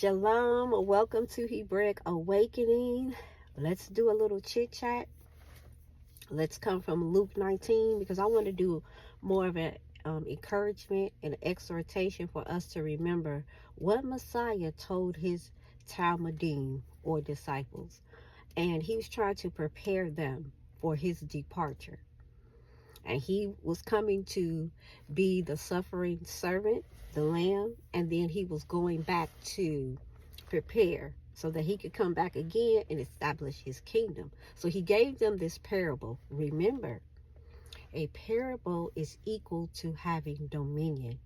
Shalom, welcome to Hebraic Awakening. Let's do a little chit chat. Let's come from Luke 19 because I want to do more of an encouragement and exhortation for us to remember what Messiah told his Talmudim or disciples, and he was trying to prepare them for his departure. And he was coming to be the suffering servant, the lamb, and then he was going back to prepare so that he could come back again and establish his kingdom. So he gave them this parable. Remember, a parable is equal to having dominion.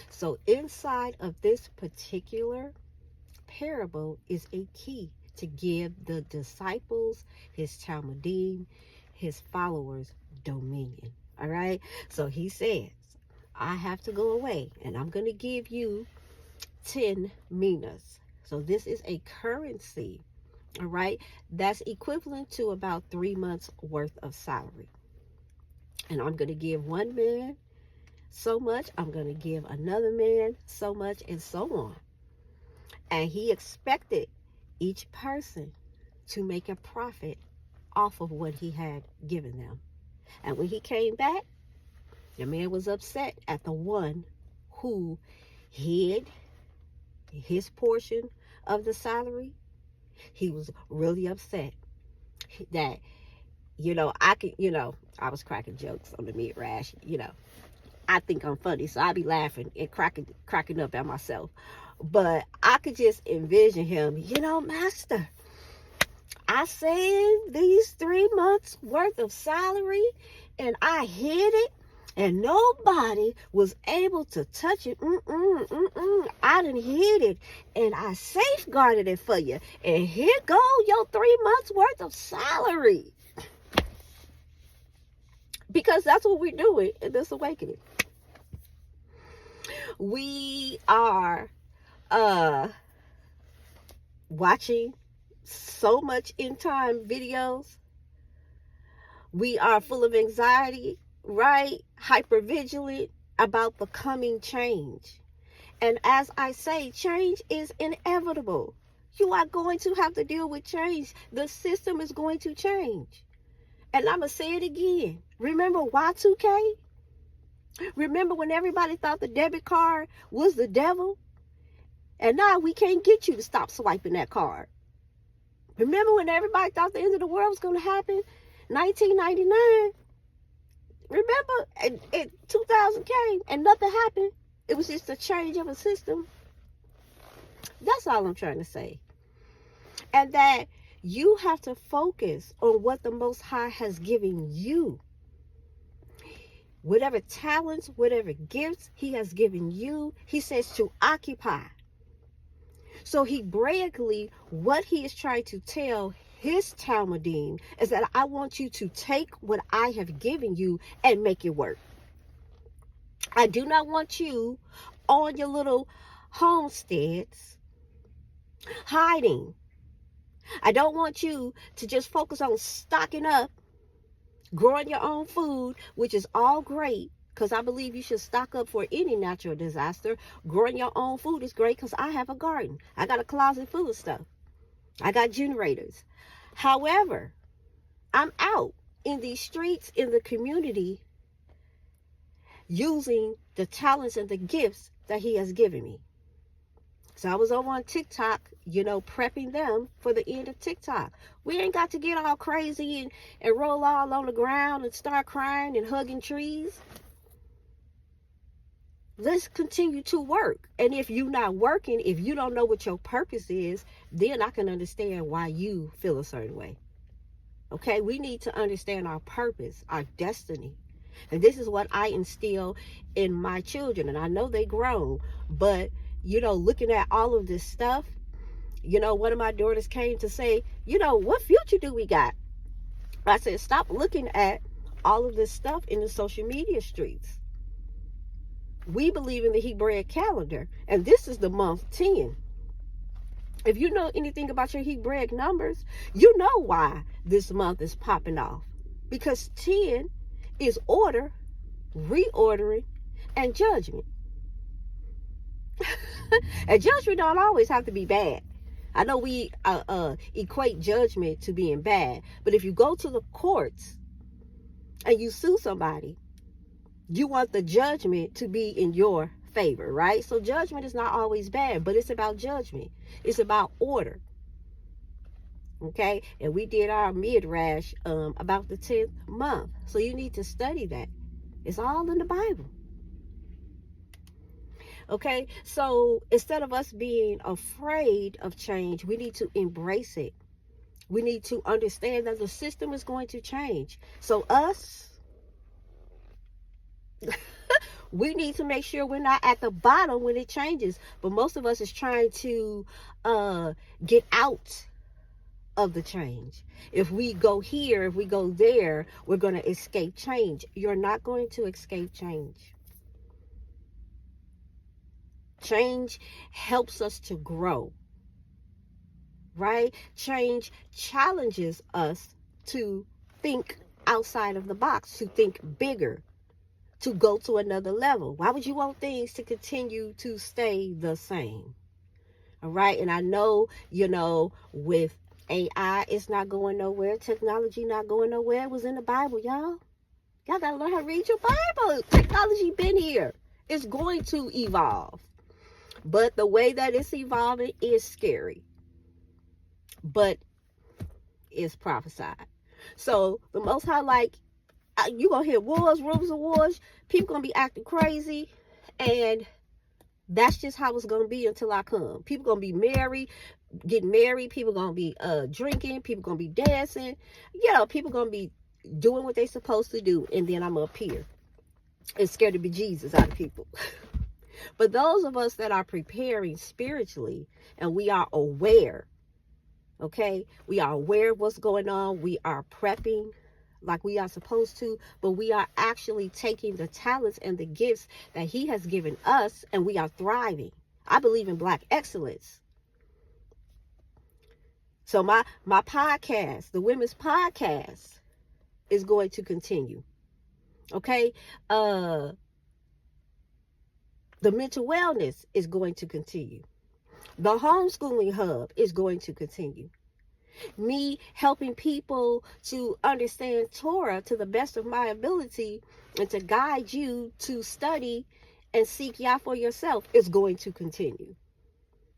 So inside of this particular parable is a key to give the disciples, his Talmudim, his followers, dominion. All right. So he says, I have to go away and I'm going to give you 10 minas. So this is a currency. All right. That's equivalent to about 3 months worth of salary. And I'm going to give one man so much. I'm going to give another man so much, and so on. And he expected each person to make a profit off of what he had given them. And when he came back, the man was upset at the one who hid his portion of the salary. He was really upset that, I was cracking jokes on the Midrash. I think I'm funny, so I be laughing and cracking up at myself. But I could just envision him, Master, I saved these 3 months worth of salary and I hid it and nobody was able to touch it. I done hid it and I safeguarded it for you. And here go your 3 months worth of salary. Because that's what we're doing in this awakening. We are watching so much end time videos. We are full of anxiety, right? Hypervigilant about the coming change. And as I say, change is inevitable. You are going to have to deal with change. The system is going to change. And I'm going to say it again. Remember Y2K? Remember when everybody thought the debit card was the devil? And now we can't get you to stop swiping that card. Remember when everybody thought the end of the world was going to happen? 1999. Remember, and 2000 came and nothing happened. It was just a change of a system. That's all I'm trying to say. And that you have to focus on what the Most High has given you. Whatever talents, whatever gifts he has given you, he says to occupy. So Hebraically, what he is trying to tell his Talmudim is that I want you to take what I have given you and make it work. I do not want you on your little homesteads hiding. I don't want you to just focus on stocking up, growing your own food, which is all great, because I believe you should stock up for any natural disaster. Growing your own food is great because I have a garden. I got a closet full of stuff. I got generators. However, I'm out in these streets, in the community, using the talents and the gifts that he has given me. So I was over on TikTok, prepping them for the end of TikTok. We ain't got to get all crazy and roll all on the ground and start crying and hugging trees. Let's continue to work. And if you're not working, if you don't know what your purpose is, then I can understand why you feel a certain way. Okay, we need to understand our purpose, our destiny. And this is what I instill in my children. And I know they grown, but, looking at all of this stuff, one of my daughters came to say, what future do we got? I said, stop looking at all of this stuff in the social media streets. We believe in the Hebraic calendar, and this is the month 10. If you know anything about your Hebraic numbers, you know why this month is popping off. Because 10 is order, reordering, and judgment. And judgment don't always have to be bad. I know we equate judgment to being bad, but if you go to the courts and you sue somebody, you want the judgment to be in your favor, right? So judgment is not always bad, but it's about judgment. It's about order. Okay, and we did our midrash about the 10th month, so you need to study that. It's all in the Bible. Okay, so instead of us being afraid of change, we need to embrace it. We need to understand that the system is going to change. So us, we need to make sure we're not at the bottom when it changes. But most of us is trying to get out of the change. If we go here, if we go there, we're going to escape change. You're not going to escape change. Change helps us to grow, right? Change challenges us to think outside of the box, to think bigger, to go to another level. Why would you want things to continue to stay the same? All right. And I know, with AI, it's not going nowhere. Technology not going nowhere. It was in the Bible, y'all. Y'all got to learn how to read your Bible. Technology been here. It's going to evolve. But the way that it's evolving is scary. But it's prophesied. So the Most High, you're going to hear wars, rumors of wars. People going to be acting crazy. And that's just how it's going to be until I come. People going to be getting married. People going to be drinking. People going to be dancing. People going to be doing what they're supposed to do. And then I'm up here and scared to be Jesus out of people. But those of us that are preparing spiritually and we are aware, okay, we are aware of what's going on. We are prepping like we are supposed to, but we are actually taking the talents and the gifts that he has given us, and we are thriving. I believe in Black excellence. So my podcast, the women's podcast, is going to continue. Okay? The mental wellness is going to continue. The homeschooling hub is going to continue. Me helping people to understand Torah to the best of my ability and to guide you to study and seek Yah for yourself is going to continue.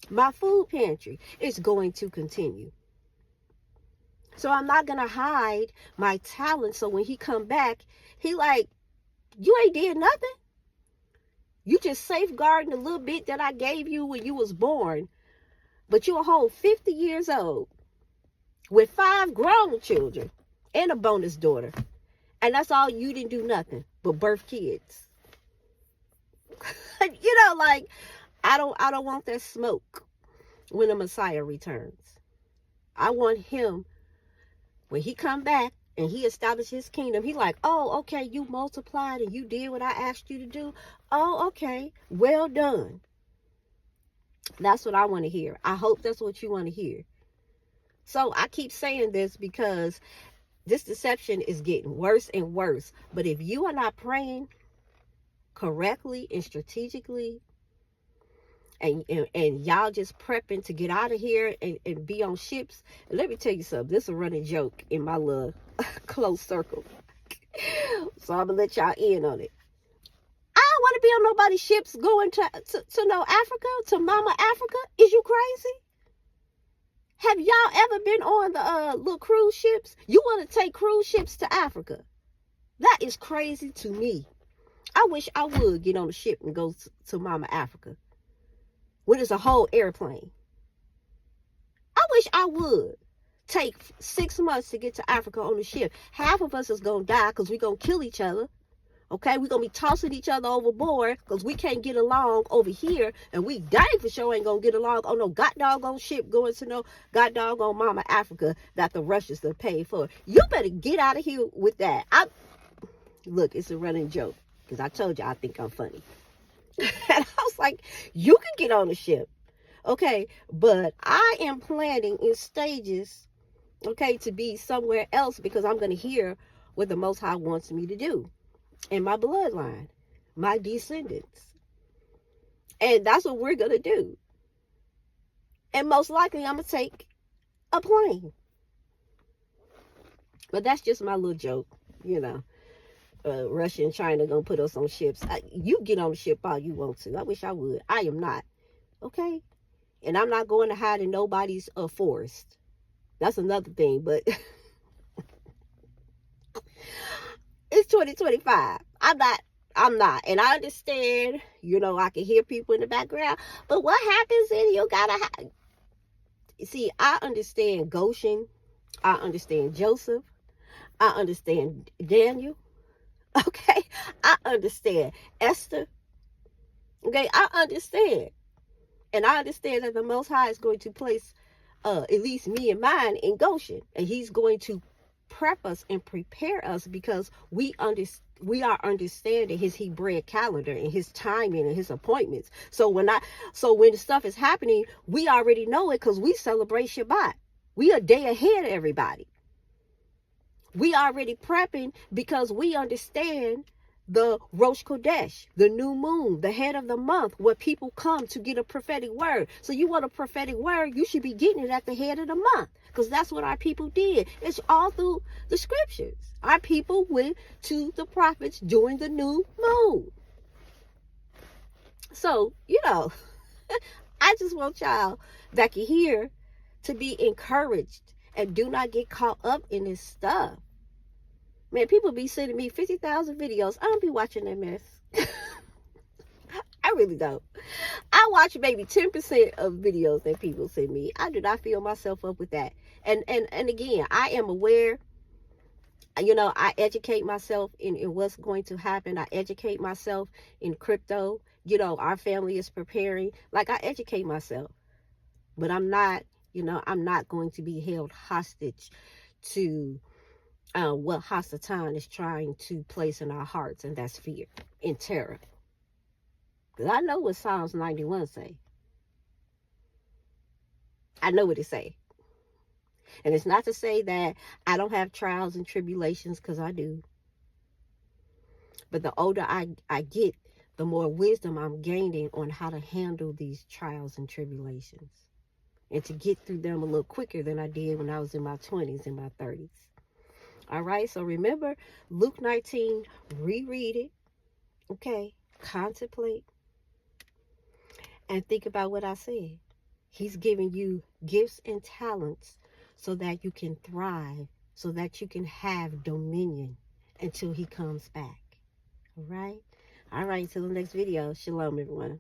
My food pantry is going to continue. So I'm not going to hide my talent. So when he come back, he like, you ain't did nothing. You just safeguarding a little bit that I gave you when you was born. But you're a whole 50 years old with 5 grown children and a bonus daughter. And that's all, you didn't do nothing but birth kids. I don't want that smoke when the Messiah returns. I want him, when he come back and he established his kingdom, he like, oh, okay, you multiplied and you did what I asked you to do. Oh, okay, well done. That's what I want to hear. I hope that's what you want to hear. So I keep saying this because this deception is getting worse and worse. But if you are not praying correctly and strategically, and y'all just prepping to get out of here and be on ships, and let me tell you something, this is a running joke in my little close circle. So I'm going to let y'all in on it. I don't want to be on nobody's ships going to no Africa, to Mama Africa. Is you crazy? Have y'all ever been on the little cruise ships? You want to take cruise ships to Africa? That is crazy to me. I wish I would get on a ship and go to Mama Africa when it's a whole airplane. I wish I would take 6 months to get to Africa on a ship. Half of us is going to die because we're going to kill each other. Okay, we're going to be tossing each other overboard because we can't get along over here. And we dang for sure ain't going to get along on no god doggone ship going to no god doggone Mama Africa that the Russians have paid for. You better get out of here with that. Look, it's a running joke because I told you I think I'm funny. And I was like, you can get on the ship. Okay, but I am planning in stages, okay, to be somewhere else because I'm going to hear what the Most High wants me to do. In my bloodline, my descendants. And that's what we're going to do. And most likely I'm going to take a plane. But that's just my little joke, you know. Russia and China going to put us on ships. You get on the ship all you want to. I wish I would. I am not. Okay? And I'm not going to hide in nobody's forest. That's another thing. But it's 2025. I'm not. And I understand, you know, I can hear people in the background. But what happens is you got to see, I understand Goshen. I understand Joseph. I understand Daniel. Okay? I understand Esther. Okay? I understand. And I understand that the Most High is going to place at least me and mine in Goshen. And he's going to prep us and prepare us because we are understanding his Hebraic calendar and his timing and his appointments. So when the stuff is happening, we already know it because we celebrate Shabbat. We a day ahead of everybody. We already prepping because we understand the Rosh Chodesh, the new moon, the head of the month, where people come to get a prophetic word. So you want a prophetic word, you should be getting it at the head of the month, because that's what our people did. It's all through the scriptures. Our people went to the prophets during the new moon. So, you know, I just want y'all that can hear to be encouraged and do not get caught up in this stuff. Man, people be sending me 50,000 videos. I don't be watching that mess. I really don't. I watch maybe 10% of videos that people send me. I do not fill myself up with that. And again, I am aware. You know, I educate myself in what's going to happen. I educate myself in crypto. You know, our family is preparing. Like, I educate myself. But I'm not, you know, I'm not going to be held hostage to what Hasatan is trying to place in our hearts, and that's fear and terror. Because I know what Psalms 91 say. I know what it say. And it's not to say that I don't have trials and tribulations, because I do. But the older I get, the more wisdom I'm gaining on how to handle these trials and tribulations. And to get through them a little quicker than I did when I was in my 20s and my 30s. All right, so remember Luke 19, reread it, okay, contemplate, and think about what I said. He's giving you gifts and talents so that you can thrive, so that you can have dominion until he comes back. All right, until the next video. Shalom, everyone.